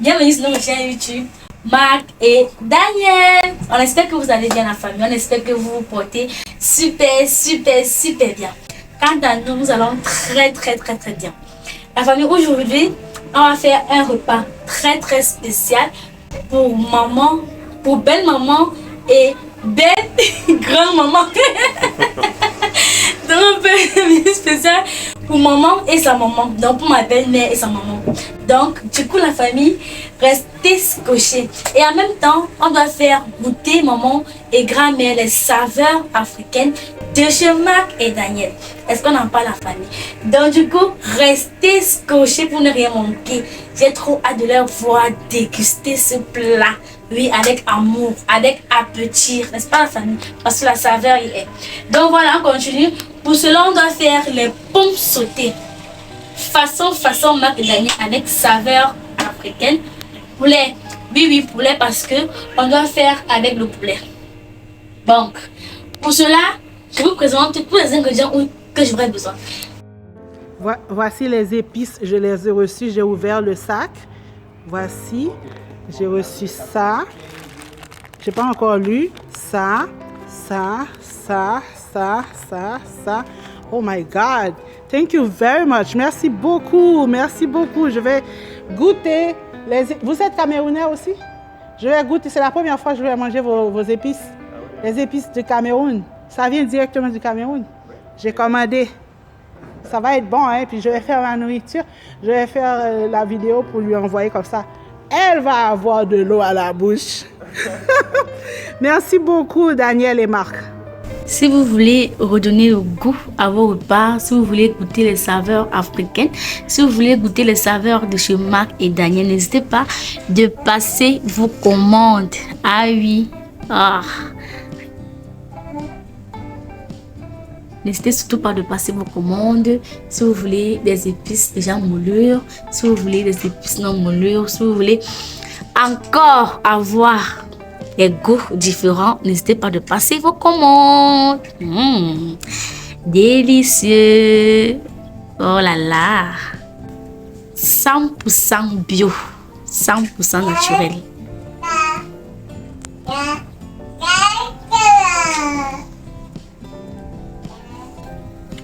Bienvenue sur notre chaîne YouTube, Marc et Daniel. On espère que vous allez bien la famille, on espère que vous vous portez super bien. Quant à nous, nous allons très bien. La famille, aujourd'hui, on va faire un repas très spécial pour maman, pour belle maman et belle grand maman. Donc on fait un menu spécial pour maman et sa maman, donc pour ma belle-mère et sa maman. Donc du coup la famille, restez scotchés. Et en même temps, on doit faire goûter maman et grand-mère les saveurs africaines de chez Marc et Daniel. Est-ce qu'on en parle la famille? Donc du coup, restez scotchés pour ne rien manquer. J'ai trop hâte de leur voir déguster ce plat. Oui, avec amour, avec appétit, n'est-ce pas la famille? Parce que la saveur y est. Donc voilà, on continue. Pour cela, on doit faire les pommes sautées. Façon Marc et Daniel avec saveur africaine. Poulet. Oui, poulet parce que on doit faire avec le poulet. Donc, pour cela, je vous présente tous les ingrédients que j'aurais besoin. Voici les épices, je les ai reçues, j'ai ouvert le sac. Voici, j'ai reçu ça. Je n'ai pas encore lu. Ça. Oh my God. Thank you very much. Merci beaucoup. Je vais goûter les... Vous êtes Camerounais aussi? Je vais goûter. C'est la première fois que je vais manger vos épices. Les épices du Cameroun. Ça vient directement du Cameroun. J'ai commandé. Ça va être bon, hein? Puis je vais faire la nourriture. Je vais faire la vidéo pour lui envoyer comme ça. Elle va avoir de l'eau à la bouche. Merci beaucoup, Daniel et Marc. Si vous voulez redonner le goût à vos repas, si vous voulez goûter les saveurs africaines, si vous voulez goûter les saveurs de chez Marc et Daniel, n'hésitez pas de passer vos commandes. Ah oui. N'hésitez surtout pas de passer vos commandes. Si vous voulez des épices déjà moulures, si vous voulez des épices non moulures, si vous voulez encore avoir des goûts différents, n'hésitez pas de passer vos commandes. Délicieux. Oh là là. 100% bio. 100% naturel.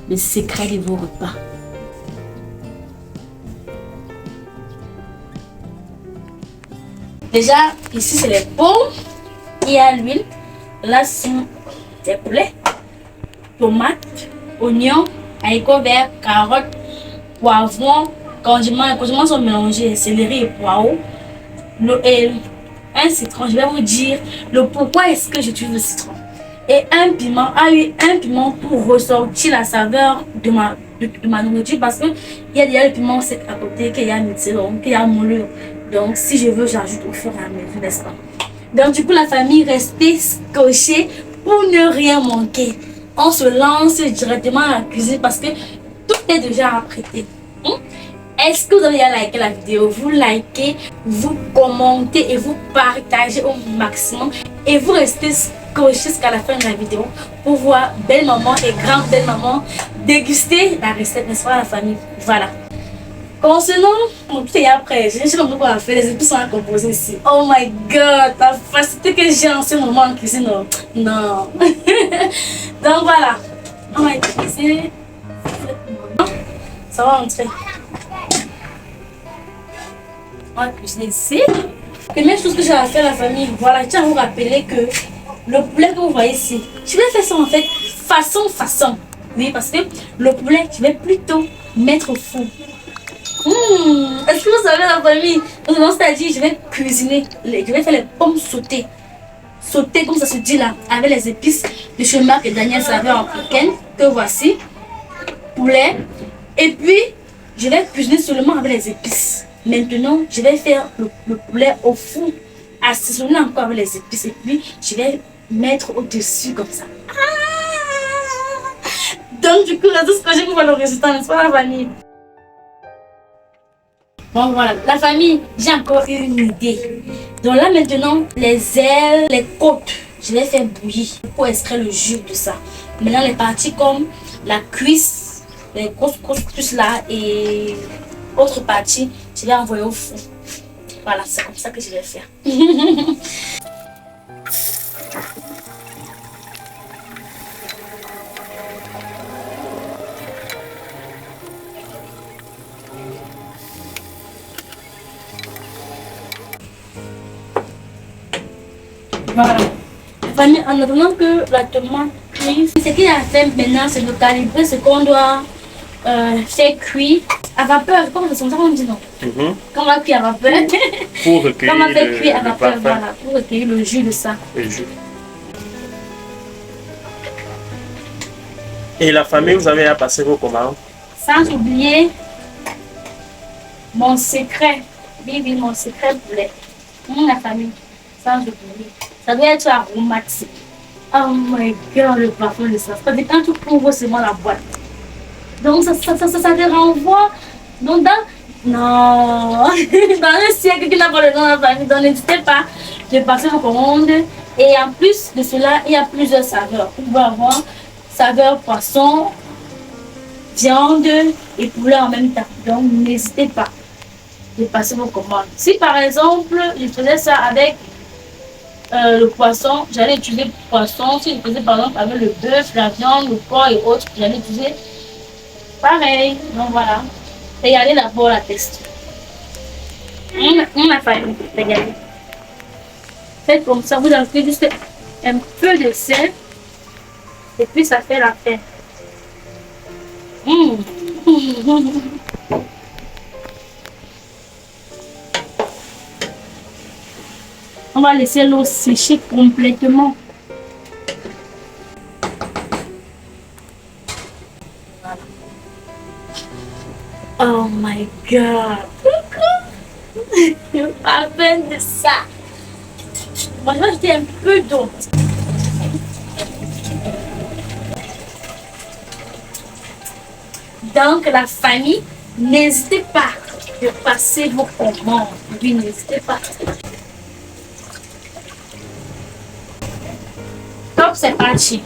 Le secret de vos repas. Déjà, ici c'est les pommes. Il y a l'huile. Là, c'est des poulets, tomates, oignons, haricots verts, carottes, poivrons, condiments. Les condiments sont mélangés, céleri et poireaux. Et un citron. Je vais vous dire le pourquoi est-ce que j'utilise le citron. Et un piment, un piment pour ressortir la saveur de ma nourriture parce qu'il y a déjà le piment sec à côté, qu'il y a mixé, qu'il y a moulure. Donc si je veux, j'ajoute au fur et à mesure, n'est-ce pas? Donc du coup, la famille, restez scotchée pour ne rien manquer. On se lance directement à la cuisine parce que tout est déjà apprêté. Est-ce que vous avez liké la vidéo? Vous likez, vous commentez et vous partagez au maximum. Et vous restez scotché jusqu'à la fin de la vidéo pour voir belle maman et grande belle maman déguster la recette, n'est-ce pas la famille? Voilà. Concernant mon tout est après, je ne sais pas comment faire, les épices sont à composer ici. Oh my god, la facilité que j'ai en ce moment en cuisine, non. Donc voilà, on va utiliser ça va entrer. On va cuisiner ici. Première chose que j'ai à faire la famille, voilà, je tiens à vous rappeler que le poulet que vous voyez ici, je vais faire ça en fait façon. Oui, parce que le poulet, je vais plutôt mettre au four. Est-ce que vous savez la famille? C'est-à-dire, je vais cuisiner, je vais faire les pommes sautées. Sautées comme ça se dit là, avec les épices de chez Marc et Daniel saveur africaine, que voici. Poulet. Et puis, je vais cuisiner seulement avec les épices. Maintenant, je vais faire le poulet au four, assaisonner encore avec les épices. Et puis, je vais mettre au-dessus comme ça. Donc, du coup, tout ce que j'ai pour voir le résultat, n'est-ce pas la famille? Bon voilà, la famille, j'ai encore une idée. Donc là maintenant, les ailes, les côtes, je vais faire bouillir pour extraire le jus de ça. Maintenant les parties comme la cuisse, les grosses cuisses là et autres parties, je vais envoyer au four. Voilà, c'est comme ça que je vais faire. Voilà. Fanny, en attendant que la tomate cuise, ce qu'il y a à faire maintenant, c'est de calibrer ce qu'on doit faire cuire à vapeur. Comme c'est comme ça qu'on dit, non? Quand on va cuire à vapeur. Pour recueillir Quand on va faire cuire à le vapeur, parfum. voilà, pour recueillir le jus de ça. Le jus. Et la famille, vous avez à passer vos commandes? Sans oublier mon secret. Bibi, mon secret poulet. La famille. Sans oublier. Ça doit être aromatique. Oh my god, le parfum de ça. C'est-à-dire quand tu ouvres seulement la boîte. Donc ça te renvoie. Donc non. Dans le siècle qui n'a pas le nom de la famille. Donc n'hésitez pas de passer vos commandes. Et en plus de cela, il y a plusieurs saveurs. Vous pouvez avoir saveur poisson, viande et poulet en même temps. Donc n'hésitez pas de passer vos commandes. Si par exemple, je faisais ça avec le poisson, j'allais utiliser le poisson. Si je faisais par exemple avec le bœuf, la viande, le porc et autres, j'allais utiliser pareil. Donc voilà. Regardez d'abord la texture. On a failli. Regardez. Faites comme ça, vous ajoutez juste un peu de sel et puis ça fait l'affaire. On va laisser l'eau sécher complètement. Voilà. Oh my god! Le parfum de ça! Moi, je vais ajouter un peu d'eau. Donc, la famille, n'hésitez pas de passer vos commandes. Oui, n'hésitez pas. Top, c'est parti.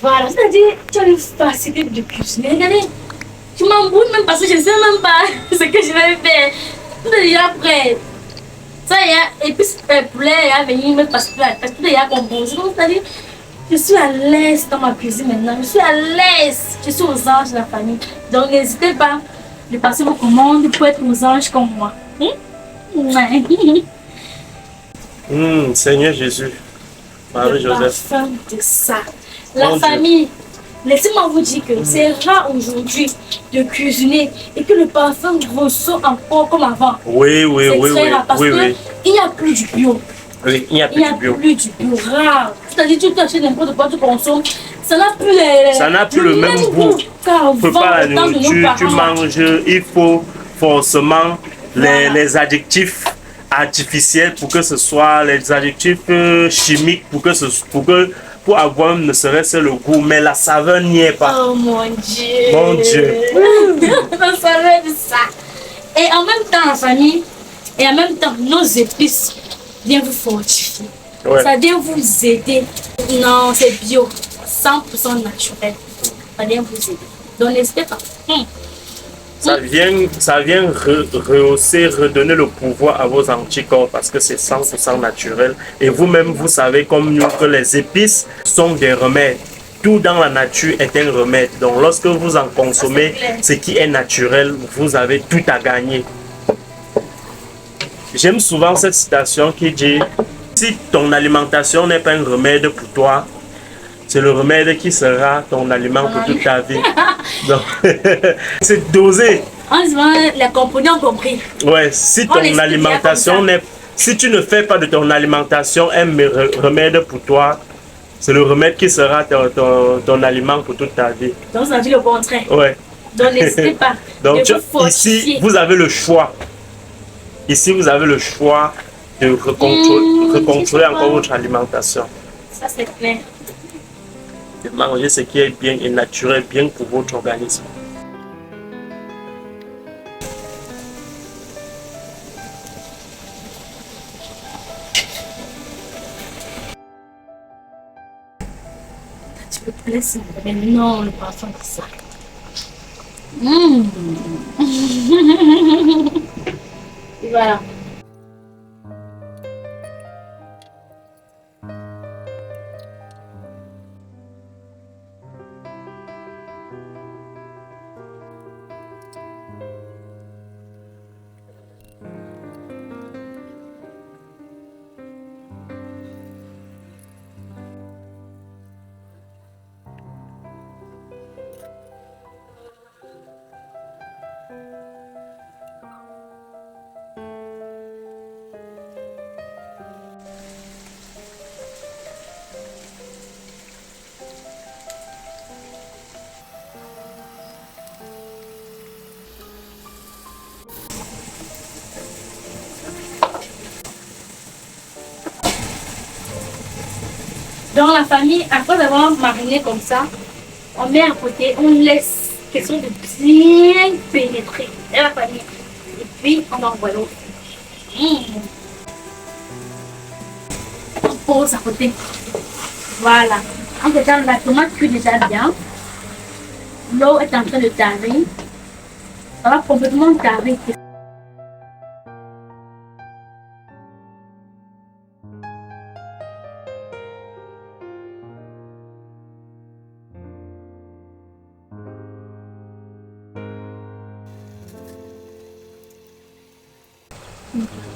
Voilà, c'est-à-dire, tu as une facilité de cuisiner. Regardez, tu m'embrouilles même parce que je ne sais même pas ce que je vais faire. Tout est déjà prêt. Ça y est, et puis le poulet est venu me passer la tête. Tout est déjà composé. Donc, c'est-à-dire, je suis à l'aise dans ma cuisine maintenant. Je suis à l'aise. Je suis aux anges de la famille. Donc, n'hésitez pas de passer vos commandes pour être aux anges comme moi. Seigneur Jésus. Marie-Joseph. La fin de ça. La Mon famille. Laissez-moi vous dire que c'est rare aujourd'hui de cuisiner et que le parfum ressort encore comme avant. Oui, oui, C'est oui, très oui. rare parce Oui, qu'il oui. n'y a plus du bio. Oui, il n'y a Il n'y plus a du bio. plus du bio. Rare. C'est-à-dire tu achètes n'importe quoi, tu consommes. Ça n'a plus les. Ça n'a plus le même goût. Qu'avant, Tu prépares la au temps de nos nourriture, tu parents. manges, il faut forcément Voilà. les adjectifs artificiels pour que ce soit les adjectifs chimiques pour avoir ne serait-ce le goût, mais la saveur n'y est pas. Oh mon Dieu. Mon Dieu. La saveur de ça. Et en même temps, la famille, et en même temps, nos épices viennent vous fortifier. Ouais. Ça vient vous aider. Non, c'est bio, 100% naturel. Ça vient vous aider. Donc n'hésitez pas. Ça vient rehausser, redonner le pouvoir à vos anticorps parce que c'est 100% naturel. Et vous-même, vous savez comme nous que les épices sont des remèdes. Tout dans la nature est un remède. Donc lorsque vous en consommez ce qui est naturel, vous avez tout à gagner. J'aime souvent cette citation qui dit « Si ton alimentation n'est pas un remède pour toi, c'est le remède qui sera ton aliment pour toute ta vie. » Donc, c'est dosé. En ce moment, les compagnies ont compris. Ouais, si On ton l'explique alimentation comme ça. n'est... Si tu ne fais pas de ton alimentation un remède pour toi, c'est le remède qui sera ton aliment pour toute ta vie. Donc ça dit le contraire. Ouais. Donc n'hésitez pas. Donc de vous fortifier. ici, vous avez le choix. Ici, vous avez le choix de recontrôler encore votre alimentation. Ça c'est clair. De manger ce qui est bien et naturel, bien pour votre organisme. Tu peux te laisser. Mais non, le parfum de ça. Voilà. Dans la famille, après avoir mariné comme ça, on met à côté, on laisse question de bien pénétrer dans la famille. Et puis, on va envoyer au four. On pose à côté. Voilà. En fait, la tomate cuit déjà bien. L'eau est en train de tarir. Ça va complètement tarir.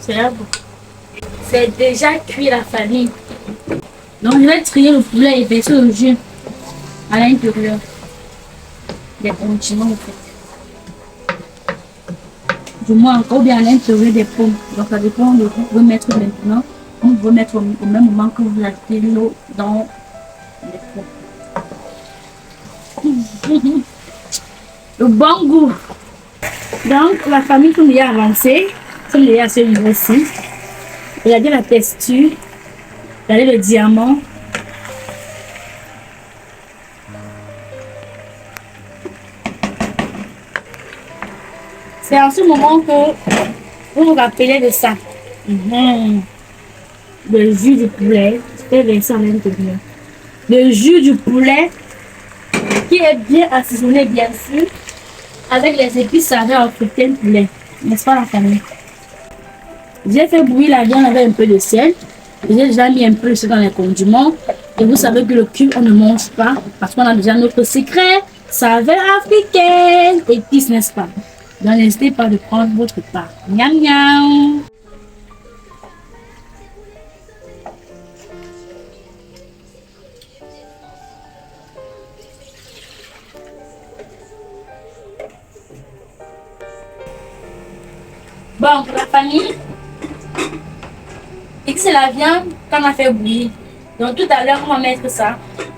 C'est là bon. C'est déjà cuit la famille. Donc je vais trier le poulet et verser le jus à l'intérieur. Des condiments en fait. Du moins encore bien à l'intérieur des pommes. Donc ça dépend de ce que vous pouvez mettre maintenant. On peut mettre au même moment que vous ajoutez l'eau dans les pommes. Le bon goût. Donc la famille sont déjà avancée. Sont déjà à ce niveau-ci. Regardez la texture. Regardez le diamant. C'est en ce moment que vous vous rappelez de ça. Le jus du poulet. Je vais verser à l'intérieur. Le jus du poulet qui est bien assaisonné, bien sûr, avec les épices saveurs africaines de poulet. N'est-ce pas la famille? J'ai fait bouillir la viande avec un peu de sel. J'ai déjà mis un peu de sel dans les condiments. Et vous savez que le cube, on ne mange pas parce qu'on a déjà notre secret saveur africaine. Épices, n'est-ce pas? Donc n'hésitez pas de prendre votre part. Miam miam. Bon, pour la famille, et c'est la viande qu'on a fait bouillir. Donc tout à l'heure, on va mettre ça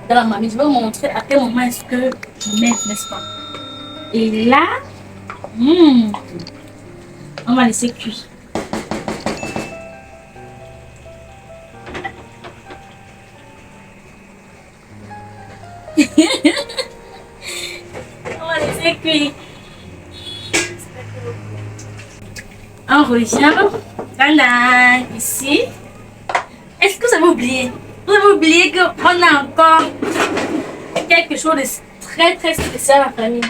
dans la marmite. Je vais vous montrer à quel moment est-ce que je mets, n'est-ce pas? Et là, on va laisser cuire. On va laisser cuire. On revient. Voilà, ici. Est-ce que vous avez oublié? Vous avez oublié qu'on a encore quelque chose de très très spécial à la famille.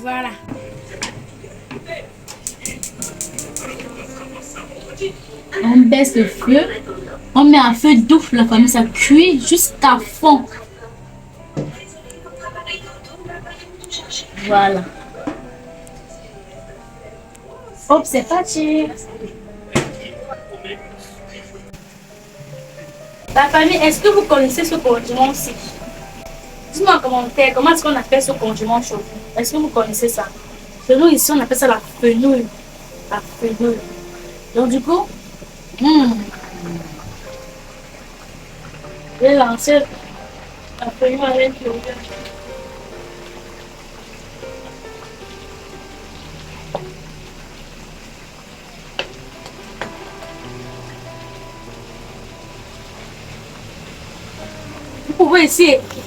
Voilà. On baisse le feu. On met un feu doux la famille, ça cuit jusqu'à fond. Voilà. Hop, c'est parti. La famille, est-ce que vous connaissez ce condiment-ci? Dites-moi en commentaire, comment est-ce qu'on appelle ce condiment chaud? Est-ce que vous connaissez ça? Chez nous, ici, on appelle ça la fenouil. La fenouil. Donc, du coup, je vais lancer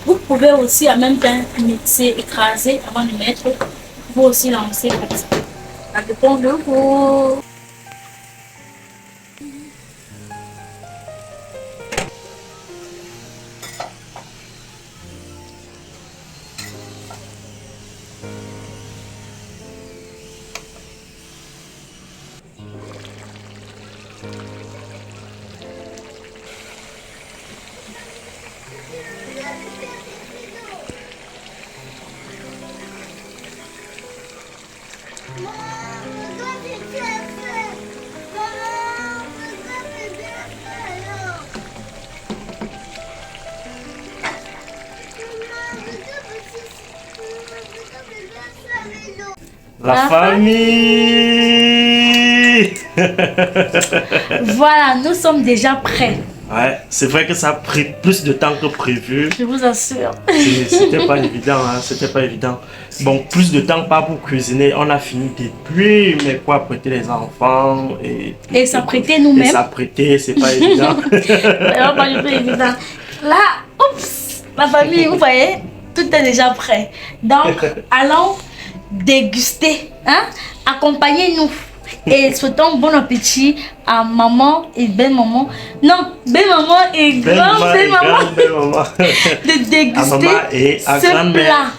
Vous pouvez aussi en même temps mixer, écraser avant de mettre. Vous aussi lancer comme ça. Ça dépend de vous. La famille. Voilà, nous sommes déjà prêts. Ouais, c'est vrai que ça a pris plus de temps que prévu. Je vous assure. C'était pas évident, hein, c'était pas évident. Bon, plus de temps pas pour cuisiner. On a fini depuis, mais pour apprêter les enfants et s'apprêter nous-mêmes. Et s'apprêter, c'est pas évident. Vraiment pas du tout évident. Là, oups, la famille, vous voyez, tout est déjà prêt. Donc, allons déguster, hein? Accompagnez-nous. Et souhaitons bon appétit à maman et belle-maman. Non, belle-maman et grand-belle-maman. De déguster ce plat.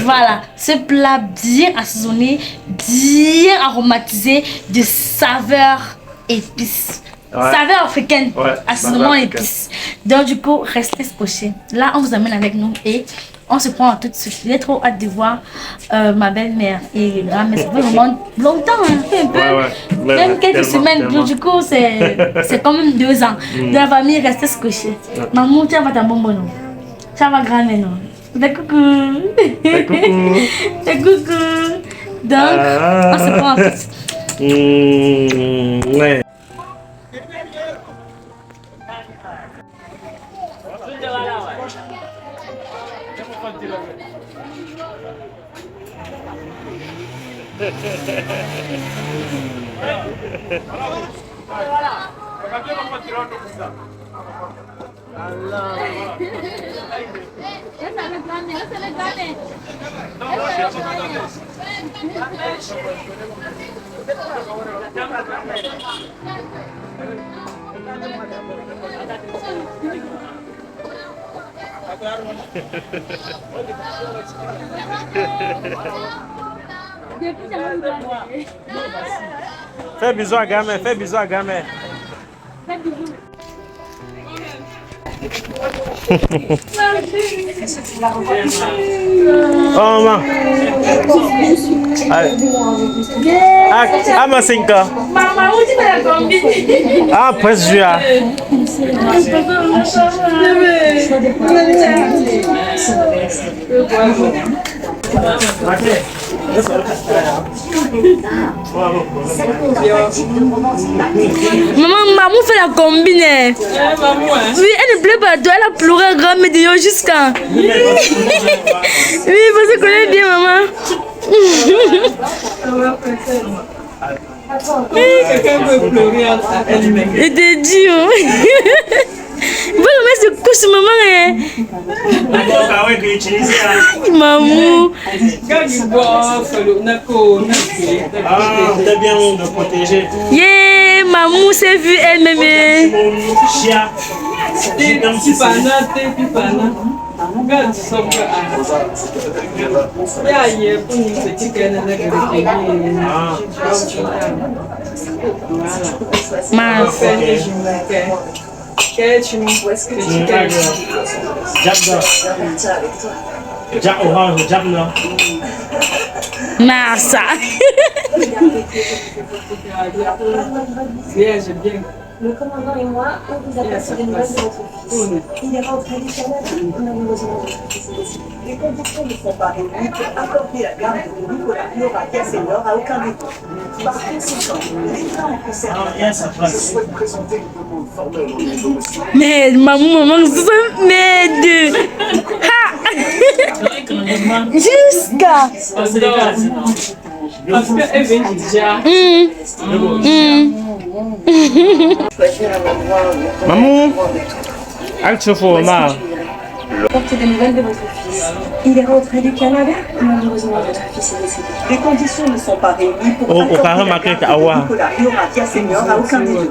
Voilà, ce plat bien assaisonné, bien aromatisé, de saveurs épices. Ouais. Saveur africaine, assaisonnement épices. Donc du coup, restez scotchés. Là, on vous amène avec nous et on se prend tout de suite. J'ai trop hâte de voir ma belle-mère et grand-mère. Ça fait vraiment longtemps, hein, un peu. Même quelques semaines. Donc, du coup, c'est quand même 2 ans. De la famille, restez scotchés. Maman, tu vas ta bonbon. Tu vas grand-mère, non? Fais coucou. Fais coucou. Fais coucou. Donc, on se prend tout de suite. Ouais. Fais bisous à gamin, fais bisous à gamin. Oh maman. Ah ma 5 ans. Maman, où tu fais la combine? Ah presque juin. Maman fait la combine. Oui, elle ne plaît pas, elle a pleuré grand mais de jusqu'à. Oui, vous connaissez bien maman. Quelqu'un peut pleurer à elle-même. Et te dit, voilà, mais c'est couche maman. Maman. Ah, t'es bien de protéger. Yeah, maman s'est vue elle-même. Chia. Jack orange, Jack là. Massa. Bien, j'ai bien. Le commandant et moi, on vous apporte des nouvelles de votre fils. Il est rentré du Canada. On a une raison de les conditions ne sont pas réunies pour accorder la garde de Nicolas Laura Cassellor à aucun défaut. Par conséquent, l'État en concernant souhaite présenter une demande formelle au niveau. Mais maman, mais deux. Jusqu'à. Parce qu'elle vient déjà. Maman, tu fais mal. Portez des nouvelles de votre fils. Il est rentré du Canada. Malheureusement, votre fils est décédé. Les conditions ne sont pas réunies pour accorder la garde de Nicolas Ioratia Senior à aucun des deux.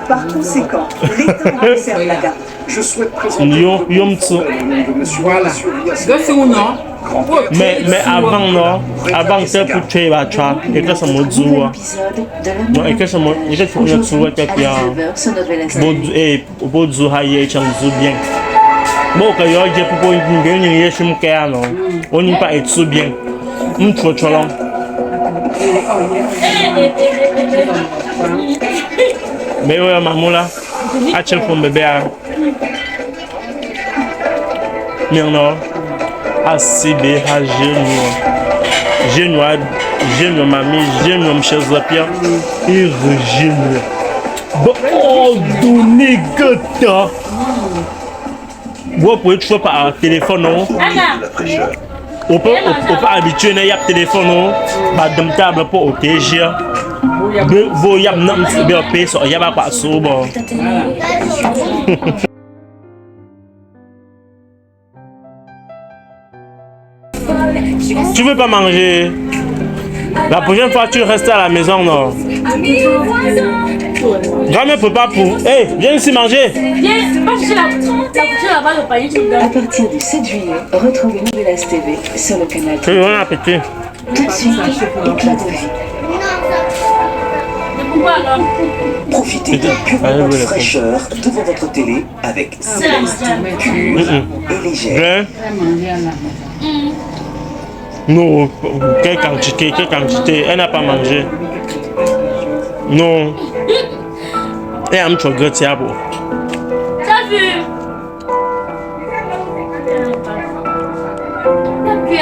Par conséquent, l'État conserve la garde. Je souhaite présenter Voilà. C'est un nom. Mais avant, non, avant que pour tuer la chat, et que ça me dit, non, et que ça me dit, que ça me dit, beau du haïe, tu me bien. Bon, quand il y a des pour une gueule, je me casse, non, on n'y pas être bien. Trop long. Mais ouais, maman là, à quel point bébé a. Mais non. ACB a gêne mamie, gêne chez Pierre et gêne. Bon, donné gâteau. Vous pouvez toujours par téléphone, non? On peut pas habituer à y avoir téléphone, non? Madame table pour OTG. Vous y a un peu sur y a pas sur bon. Tu veux pas manger? La prochaine fois tu restes à la maison, non? Jamais prépare pour. Hey, viens ici manger. Viens, pas chercher la boutique là-bas, le panier, tu me À donnes. partir du 7 juillet, retrouvez Novelas TV sur le canal. Tu veux bon appétit? Tout de suite, éclat de vie. Mais pourquoi alors? profiter d'un pur moment de fraîcheur devant votre télé avec un C'est la taste manger. pur et léger. Viens. Non, quelle quantité, elle n'a pas mangé. Non. Et elle me choque, c'est à bout. T'as vu? T'as vu?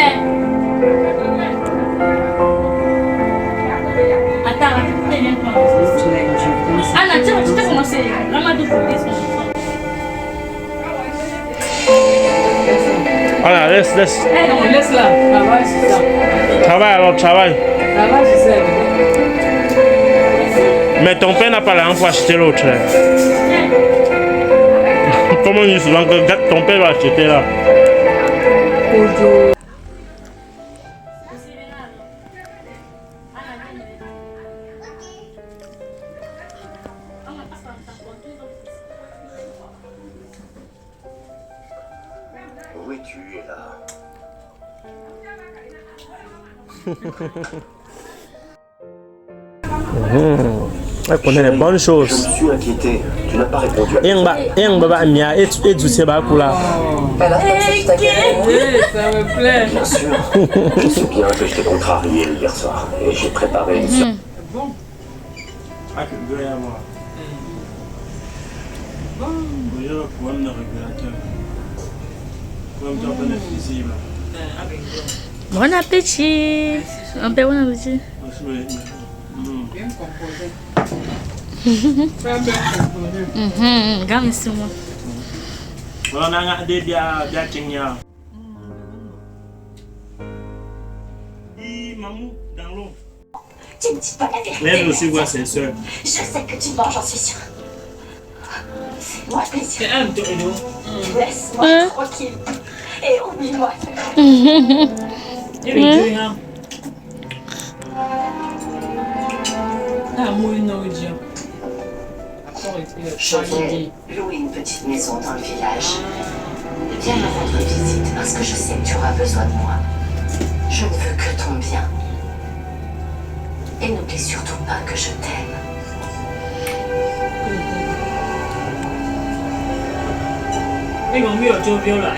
Attends, Anna, tu t'as commencé. Ramadou pour des Voilà, laisse. Non, laisse-la. Travaille, c'est ça. Travaille alors, travaille. Travaille, c'est ça. Mais ton père n'a pas l'argent pour acheter l'autre. Comment on dit souvent que ton père va acheter là? Oui, tu es là. Elle connaît les bonnes Je choses. me suis inquiété. Tu n'as pas répondu à Et tu sais quoi là? Elle a passé ta gueule. Oui, ça me plaît. Bien sûr. Je sais bien que je t'ai contrarié hier soir. Et j'ai préparé une sorte. Ah, que le gars est à moi. Il y a le problème de régulateur. Comme tu en es visible. Bon appétit. Un peu bon appétit. Bien composé. Très bien composé. Regarde ici, moi. On a regardé bien Kenya. Mamou, dans l'eau. Tu ne dis pas la vérité. Elle aussi voit ses soeurs. Je sais que tu mens, j'en suis sûre. Fais-moi plaisir. C'est un peu d'eau. Laisse-moi tranquille. Et oublie-moi. Il est dur, hein. Ah, moi, non, Dieu. Je viens louer une petite maison dans le village. Viens me rendre visite parce que je sais que tu auras besoin de moi. Je ne veux que ton bien. Et n'oublie surtout pas que je t'aime. Il m'a mis au jour là.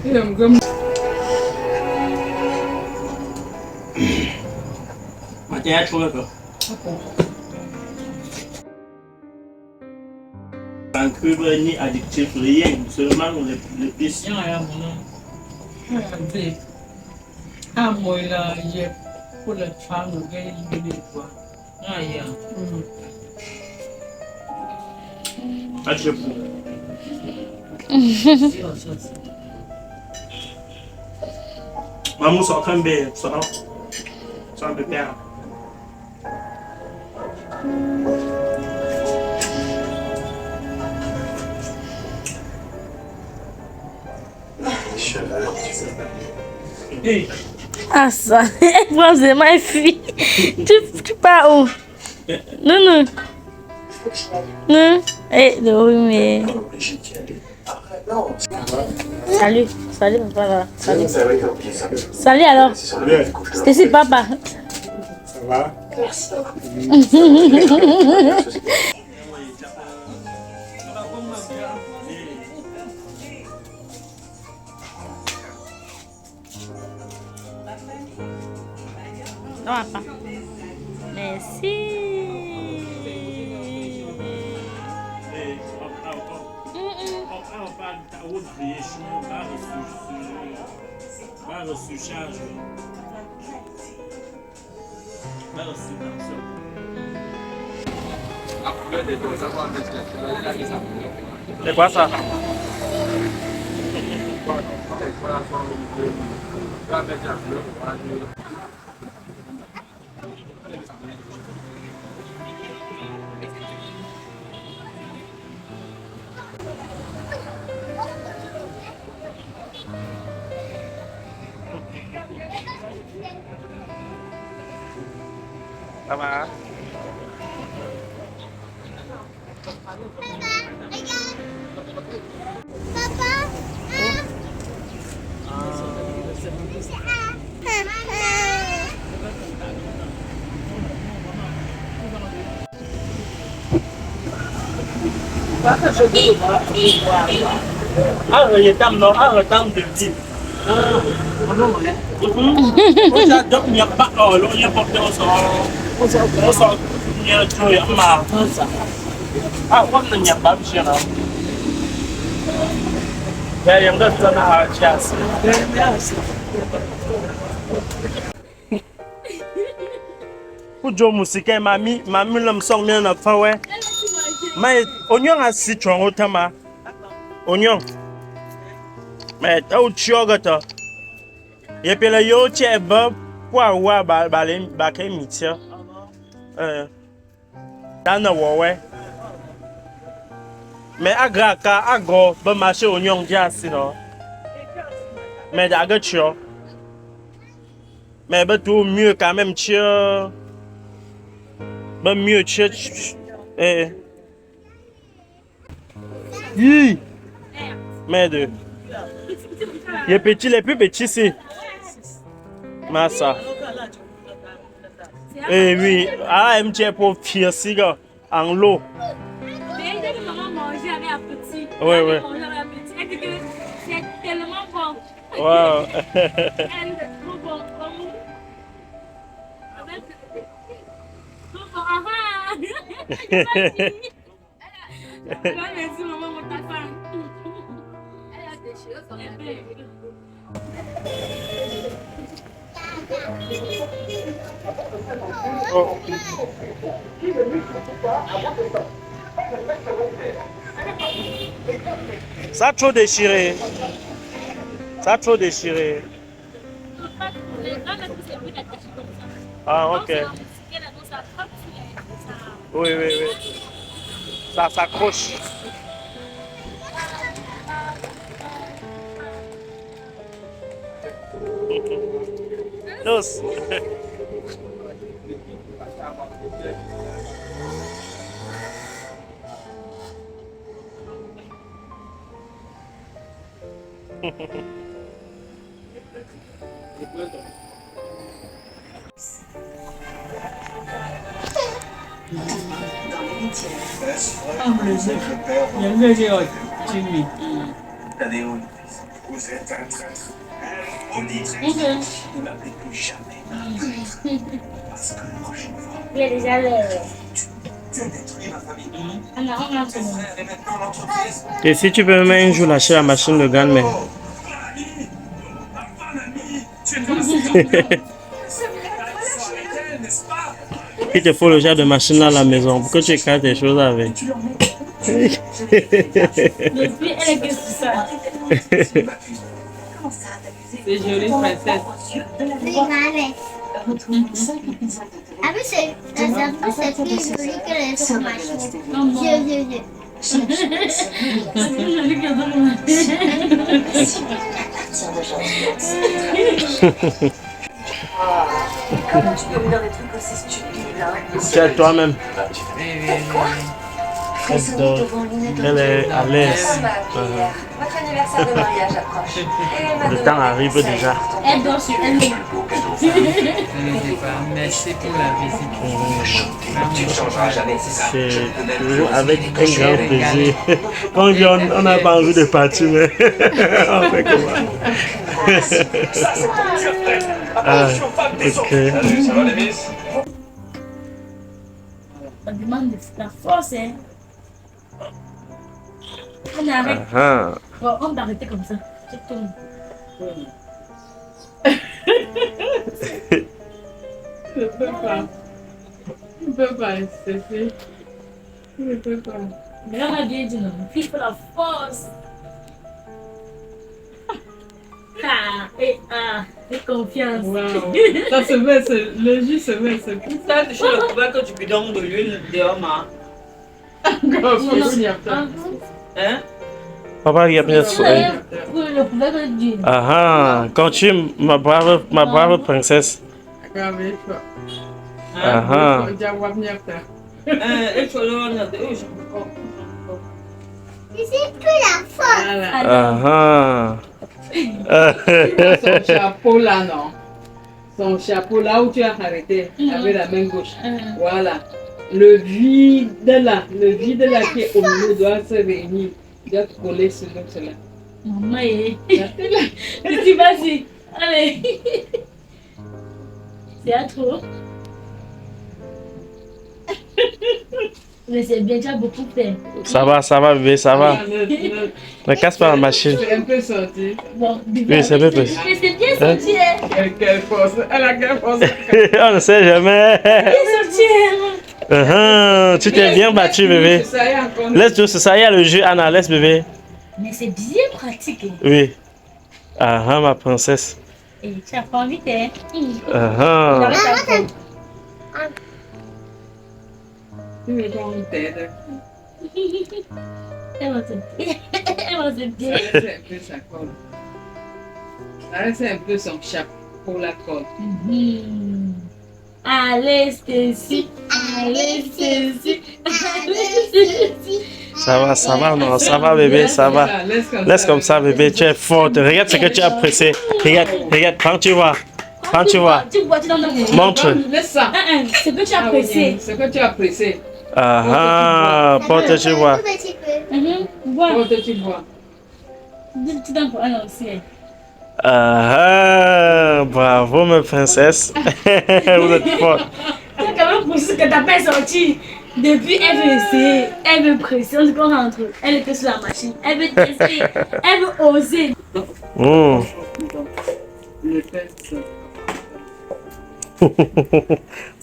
Il aime comme. Maintenant, tu vois quoi? Un peu ni addictif, rien, seulement les pistes. Il y a mon nom. Ah, moi, là, j'ai pour la femme, le gars, il me dit quoi. Ah, il y a. Ah, tu sais C'est ça. Maman sort un peu, sort un peu bien. Ah ça, c'est ma fille. Tu pars où? Non, non. Non. Eh, oui, mais... Salut, salut, papa. Salut. Salut alors. C'était si papa. Ça va? Non, papa. Merci. C'est quoi ça? Ça va? Ah, il est temps, non? Ah, le temps de vivre. J'adore, il n'y a pas d'or, il n'y a pas d'or, on sort, il y a trop, il y a marre. Ah, on n'y a pas de chien. Il y a un autre qui a un chasse. Pour Joe Moussika, mamie, l'homme sort bien à fin, ouais. Mais, oignon à citron, autrement. Oignon. Mais, t'as autre chose, gâteau. Et puis, le yo, tu es bon pour avoir balé mitière. Dans le ouais. Mais, à graka, à gros, bon marché oignon, j'ai non. Mais, d'accord, tu as. Mais, tout mieux quand même, tu as. Ben mieux, tu as. Oui. Mais deux. Les petits, les plus petits, c'est. Massa. Eh oui, ah, un petit pour faire cigare en l'eau. Oui, oui. C'est tellement bon. Wow. Merci maman, mon papa. Elle a déchiré son épée. Oh. Ça a trop déchiré. Ça a trop déchiré. Ah, ok. Oui, oui, oui. Ça s'accroche. Dos. Jimmy. Vous êtes un traître. On dit traître. Ne m'appelez plus jamais. Parce que la prochaine fois, Il y a déjà le... tu as détruit ma famille. On a Mon frère est maintenant l'entreprise. Et si tu peux me mettre un jour lâcher la machine de grand-mère. Tu es comme Il te faut le genre de machine là à la maison pour que tu écrases tes choses avec. Depuis, elle est que ça. Comment ça, t'abuses? C'est joli, princesse. Oui, maman. Ah oui, c'est plus joli que les tomates. Vieux. C'est joli que Comment tu peux me dire des trucs aussi stupides, hein? C'est toi-même. Frissonner devant l'une Elle est à l'aise. Votre anniversaire de mariage approche. Et Le temps arrive déjà. Elle dort sur elle-même. Merci pour la visite. Tu ne changeras jamais, c'est ça. C'est toujours avec un grand plaisir. Quand on vient, on n'a pas envie de partir, mais on fait comment? Ah, ok. On demande de la force, hein. On arrête. Ah, Bon, on va arrêter comme ça. Je tourne. Je ne peux pas. Je ne peux pas, Cécile. Je ne peux pas. Mais on a bien dit non. Il faut la force. Et confiance. Waouh. Ça se met, le jus se met. Ça, tu le couvert que tu bidonnes de l'huile dehors, ma. Hein? papa, il y a bien de soleil. Le couvert de Dieu. Ah, continue, ma brave princesse. Ah, C'est plus la force. ah. Son chapeau là, non? Son chapeau là où tu as arrêté avec la main gauche. Voilà. Le vide là qui est au milieu doit se réunir. Il doit coller sur l'autre là. Maman, tu vas-y. Allez. C'est à trop. Mais c'est bien, tu as beaucoup fait. Ça va, bébé, ça va. Ne casse pas la machine. C'est un peu sorti. Bon, Oui, c'est un peu petit. mais c'est bien sorti, hein. Quelle force. Elle a quelle force. On ne sait jamais. Bien sorti, hein. Tu t'es bien battu, bébé. Laisse tout ça, il y a le jeu, Anna, laisse bébé. Mais c'est bien pratique. Hein. Oui. Ah, ma princesse. Et tu as pas envie, hein. Ah, Tu veux qu'on t'aide. Elle va se bien. C'est un peu sa colle. C'est un peu son chapeau, la colle. Allez, Stacy. Allez, Stacy. ça va, non, ça va, bébé, ça va. Laisse comme ça, bébé, tu es forte. Regarde ce que tu as pressé. Regarde, quand tu vois. Tu bois, tu donnes dans Montre. Laisse ça. Ce que tu as pressé. Ce que tu as pressé. Ah, porte, tu vois. Bois. Porte, tu vois. Tu donnes pour elle aussi. Ah, bravo, ma princesse. Vous êtes forte. Tu as quand même poussé que ta pas sorti. Depuis, elle veut essayer, elle veut presser, on se rentre. Elle était sur la machine, elle veut tester, elle veut oser.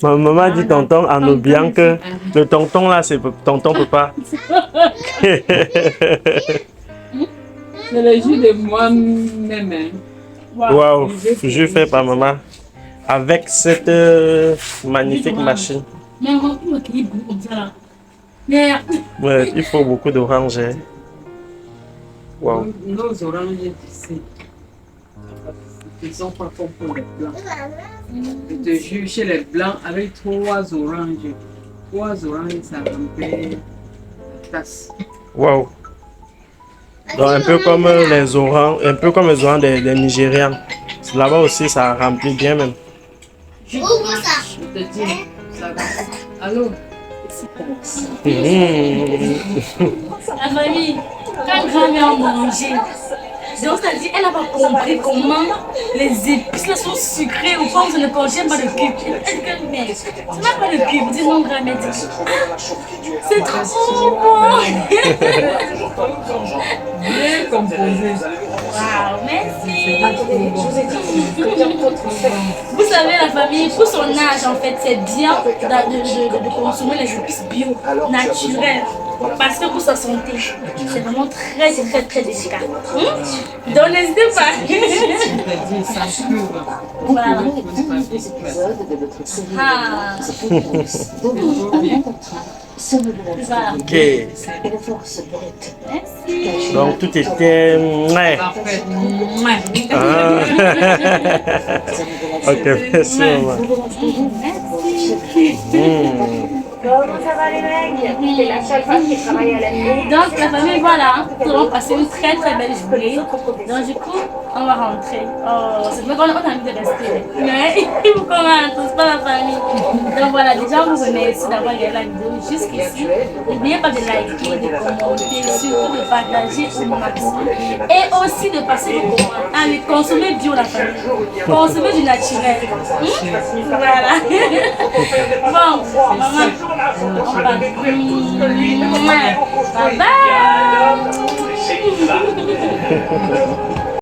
Ma maman dit tonton en oubliant que le tonton là, c'est tonton papa. C'est le jus de moi-même. Waouh, je fais par maman. Avec cette magnifique machine. Mais on va plus maquiller beaucoup comme ça là. Merde. Ouais, il faut beaucoup d'orange. Hein. Waouh. Nos oranges ici, ils sont pas comme pour les blancs. Je te jure, chez les blancs, avec 3 oranges, ça remplit la tasse. Waouh. Donc un peu comme les oranges, des Nigérians. Là-bas aussi, ça remplit bien même. Ouvre ça. Je te dis, ça va. Allô? La famille, quand grand-mère mangeait, donc ça dit, elle n'a pas compris comment les épices là sont sucrées ou comme ça ne contient pas de cube. Elle dit que mais ça n'a pas de cube. Dis non, grand-mère dit c'est trop bon. Bien composé. Waouh, merci. Vous savez, la famille, pour son âge, en fait, c'est bien de consommer les épices bio, naturelles. parce que pour sa santé, c'est vraiment très délicat. Donc n'hésitez pas. Voilà. Ah. Voilà. Ok. Merci. Donc tout était... Ouais. Parfait. Ah. Ok, merci maman. Comment ça va les mecs? C'est la seule femme qui travaille à la nuit. Donc la famille, voilà, nous avons passé une très belle journée. Donc du coup, on va rentrer. Oh, c'est vrai qu'on a envie de rester. Mais il faut qu'on rentre, c'est pas la famille. Donc voilà, déjà vous remercie d'avoir regardé la vidéo jusqu'ici. N'oubliez pas de liker, de commenter, surtout de partager au maximum. Et aussi de passer vos commandes. Allez, consommez bio la famille. Consommez du naturel. Voilà. Bon, maman. Bye bye.